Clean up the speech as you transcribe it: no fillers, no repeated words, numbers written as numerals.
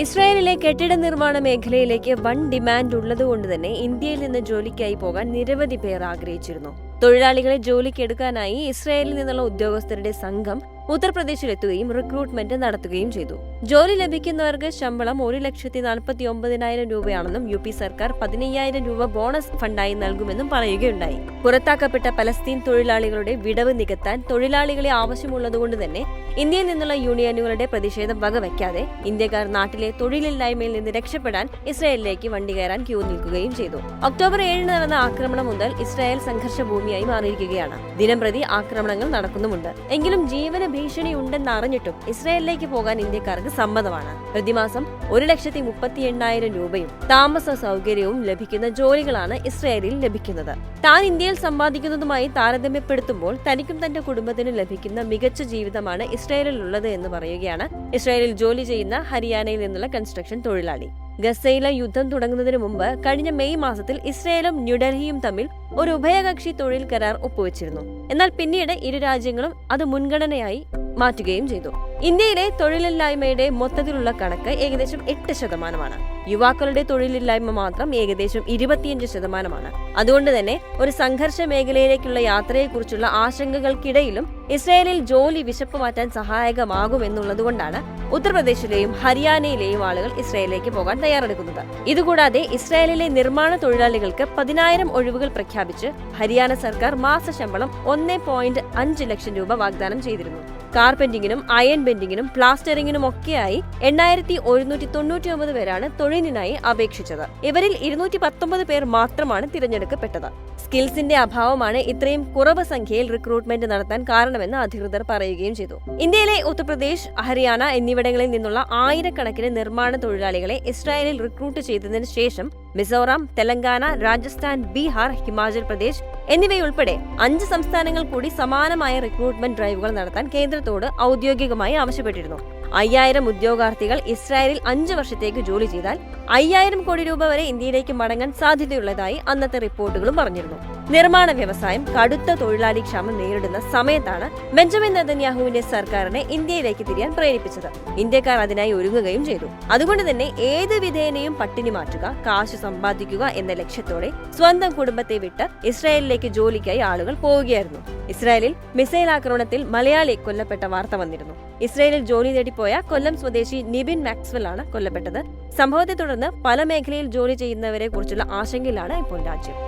ഇസ്രായേലിലെ കെട്ടിട നിർമ്മാണ മേഖലയിലേക്ക് വൻ ഡിമാൻഡ് ഉള്ളതുകൊണ്ട് തന്നെ ഇന്ത്യയിൽ നിന്ന് ജോലിക്കായി പോകാൻ നിരവധി പേർ ആഗ്രഹിച്ചിരുന്നു. തൊഴിലാളികളെ ജോലിക്കെടുക്കാനായി ഇസ്രായേലിൽ നിന്നുള്ള ഉദ്യോഗസ്ഥരുടെ സംഘം ഉത്തർപ്രദേശിലെത്തുകയും റിക്രൂട്ട്മെന്റ് നടത്തുകയും ചെയ്തു. ജോലി ലഭിക്കുന്നവർക്ക് ശമ്പളം 1,49,000 രൂപയാണെന്നും UP സർക്കാർ 15,000 രൂപ ബോണസ് ഫണ്ടായി നൽകുമെന്നും പറയുകയുണ്ടായി. പുറത്താക്കപ്പെട്ട പലസ്തീൻ തൊഴിലാളികളുടെ വിടവ് നികത്താൻ തൊഴിലാളികളെ ആവശ്യമുള്ളതുകൊണ്ട് തന്നെ ഇന്ത്യയിൽ നിന്നുള്ള യൂണിയനുകളുടെ പ്രതിഷേധം വകവയ്ക്കാതെ ഇന്ത്യക്കാർ നാട്ടിലെ തൊഴിലില്ലായ്മയിൽ നിന്ന് രക്ഷപ്പെടാൻ ഇസ്രായേലിലേക്ക് വണ്ടി കയറാൻ ക്യൂ നിൽക്കുകയും ചെയ്തു. ഒക്ടോബർ 7 നടന്ന ആക്രമണം മുതൽ ഇസ്രായേൽ സംഘർഷ ഭൂമിയായി മാറിയിരിക്കുകയാണ്. ദിനംപ്രതി ആക്രമണങ്ങൾ നടക്കുന്നുമുണ്ട്. എങ്കിലും ജീവന ഭീഷണി ഉണ്ടെന്ന് അറിഞ്ഞിട്ടും ഇസ്രായേലിലേക്ക് പോകാൻ ഇന്ത്യക്കാർക്ക് സമ്മതമാണ്. പ്രതിമാസം 1,38,000 രൂപയും താമസ സൗകര്യവും ലഭിക്കുന്ന ജോലികളാണ് ഇസ്രായേലിൽ ലഭിക്കുന്നത്. താൻ ഇന്ത്യയിൽ സമ്പാദിക്കുന്നതുമായി താരതമ്യപ്പെടുത്തുമ്പോൾ തനിക്കും തന്റെ കുടുംബത്തിനും ലഭിക്കുന്ന മികച്ച ജീവിതമാണ് ഇസ്രായേലിലുള്ളത് എന്ന് പറയുകയാണ് ഇസ്രായേലിൽ ജോലി ചെയ്യുന്ന ഹരിയാനയിൽ നിന്നുള്ള കൺസ്ട്രക്ഷൻ തൊഴിലാളി. ഗസയിലെ യുദ്ധം തുടങ്ങുന്നതിന് മുമ്പ് കഴിഞ്ഞ മെയ് മാസത്തിൽ ഇസ്രായേലും ന്യൂഡൽഹിയും തമ്മിൽ ഒരു ഉഭയകക്ഷി തൊഴിൽ കരാർ ഒപ്പുവെച്ചിരുന്നു. എന്നാൽ പിന്നീട് ഇരു രാജ്യങ്ങളും അത് മുൻഗണനയായി മാറ്റുകയും ചെയ്തു. ഇന്ത്യയിലെ തൊഴിലില്ലായ്മയുടെ മൊത്തത്തിലുള്ള കണക്ക് ഏകദേശം 8%. യുവാക്കളുടെ തൊഴിലില്ലായ്മ മാത്രം ഏകദേശം 25%. അതുകൊണ്ട് തന്നെ ഒരു സംഘർഷ മേഖലയിലേക്കുള്ള യാത്രയെക്കുറിച്ചുള്ള ആശങ്കകൾക്കിടയിലും ഇസ്രായേലിൽ ജോലി വിശപ്പ് മാറ്റാൻ സഹായകമാകുമെന്നുള്ളതുകൊണ്ടാണ് ഉത്തർപ്രദേശിലെയും ഹരിയാനയിലെയും ആളുകൾ ഇസ്രായേലിലേക്ക് പോകാൻ തയ്യാറെടുക്കുന്നത്. ഇതുകൂടാതെ ഇസ്രായേലിലെ നിർമ്മാണ തൊഴിലാളികൾക്ക് 10,000 ഒഴിവുകൾ പ്രഖ്യാപിച്ച് ഹരിയാന സർക്കാർ മാസശമ്പളം 1.5 ലക്ഷം രൂപ വാഗ്ദാനം ചെയ്തിരുന്നു. കാർപെന്റിങ്ങിനും അയൺ ബെൻഡിങ്ങിനും പ്ലാസ്റ്ററിങ്ങിനും ഒക്കെയായി 8,199 പേരാണ് തൊഴിലിനായി അപേക്ഷിച്ചത്. ഇവരിൽ 219 പേർ മാത്രമാണ് തിരഞ്ഞെടുക്കപ്പെട്ടത്. സ്കിൽസിന്റെ അഭാവമാണ് ഇത്രയും കുറവ് സംഖ്യയിൽ റിക്രൂട്ട്മെന്റ് നടത്താൻ കാരണമെന്ന് അധികൃതർ പറയുകയും ചെയ്തു. ഇന്ത്യയിലെ ഉത്തർപ്രദേശ്, ഹരിയാന എന്നിവിടങ്ങളിൽ നിന്നുള്ള ആയിരക്കണക്കിന് നിർമ്മാണ തൊഴിലാളികളെ ഇസ്രായേലിൽ റിക്രൂട്ട് ചെയ്തതിനു ശേഷം മിസോറാം, തെലങ്കാന, രാജസ്ഥാൻ, ബീഹാർ, ഹിമാചൽ പ്രദേശ് എന്നിവയുൾപ്പെടെ 5 സംസ്ഥാനങ്ങൾ കൂടി സമാനമായ റിക്രൂട്ട്മെന്റ് ഡ്രൈവുകൾ നടത്താൻ കേന്ദ്രത്തോട് ഔദ്യോഗികമായി ആവശ്യപ്പെട്ടിരുന്നു. 5,000 ഉദ്യോഗാർത്ഥികൾ ഇസ്രായേലിൽ 5 വർഷത്തേക്ക് ജോലി ചെയ്താൽ 5,000 കോടി രൂപ വരെ ഇന്ത്യയിലേക്ക് മടങ്ങാൻ സാധ്യതയുള്ളതായി അന്നത്തെ റിപ്പോർട്ടുകളും പറഞ്ഞിരുന്നു. നിർമ്മാണ വ്യവസായം കടുത്ത തൊഴിലാളി ക്ഷാമം നേരിടുന്ന സമയത്താണ് ബെഞ്ചമിൻ നെതന്യാഹുവിന്റെ സർക്കാരിനെ ഇന്ത്യയിലേക്ക് തിരിയാൻ പ്രേരിപ്പിച്ചത്. ഇന്ത്യക്കാർ അതിനായി ഒരുങ്ങുകയും ചെയ്തു. അതുകൊണ്ട് തന്നെ ഏത് വിധേനയും പട്ടിണി മാറ്റുക, കാശ് സമ്പാദിക്കുക എന്ന ലക്ഷ്യത്തോടെ സ്വന്തം കുടുംബത്തെ വിട്ട് ഇസ്രായേലിലേക്ക് ജോലിക്കായി ആളുകൾ പോവുകയായിരുന്നു. ഇസ്രായേലിൽ മിസൈൽ ആക്രമണത്തിൽ മലയാളി കൊല്ലപ്പെട്ട വാർത്ത വന്നിരുന്നു. ഇസ്രായേലിൽ ജോലി നേടിപ്പോയ കൊല്ലം സ്വദേശി നിബിൻ മാക്സ്വെൽ ആണ് കൊല്ലപ്പെട്ടത്. സംഭവത്തെ തുടർന്ന് പല മേഖലയിൽ ജോലി ചെയ്യുന്നവരെ കുറിച്ചുള്ള ആശങ്കയിലാണ് ഇപ്പോൾ രാജ്യം.